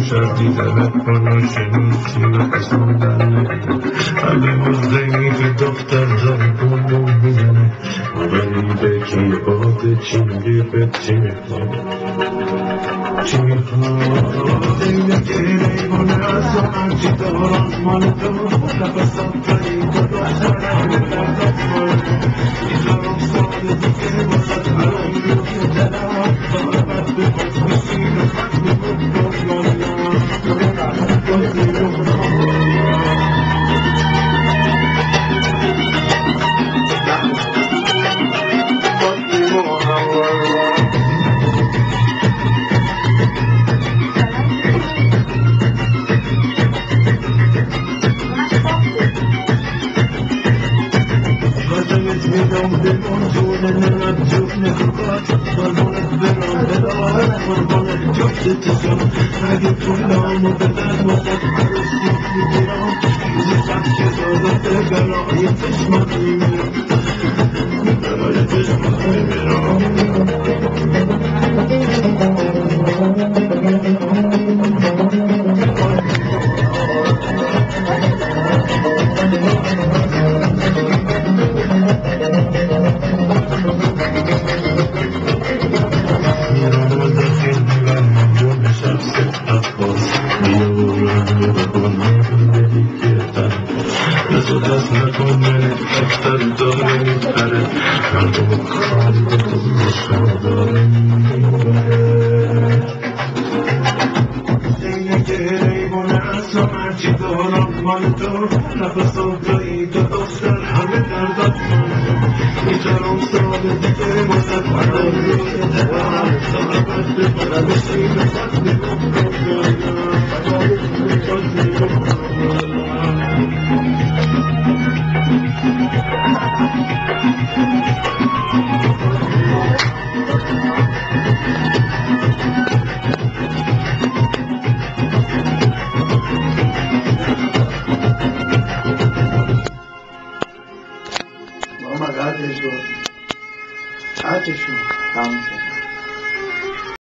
شب دیدنت منو شنیدی و قسمتن نمیدن قلب ضعیف دختر داره بوم بوم میزنه غریبه کی باد چی میگی به چی میخواد چی میخواد اینه که ریمونه از هرچی دارم مال تو نفسم فرید و دخترم بردت مال میذارم سال دیگه واسد الان روی دلم دارمت به خود بشین و خط میمون میدم بمون جونه نمت جونه کبات قربانت برام بدار قربانت جفت تشم اگه پولامو بدن واسد عروسی میگیرم زیفت که زادت برای چشمت میمیرم برای چشمت میمیرم دست نکنه اکتر داره میپره مردم خالی به دلشا داره میبره اینه که ریمونه اصلا هرچی دارم مال تو نفسم فرید و دختر همه دردت میذارم سال دیگه واسد الان روی دلم دارمت ببرم بشین و خط میگم قطعشون تموم شد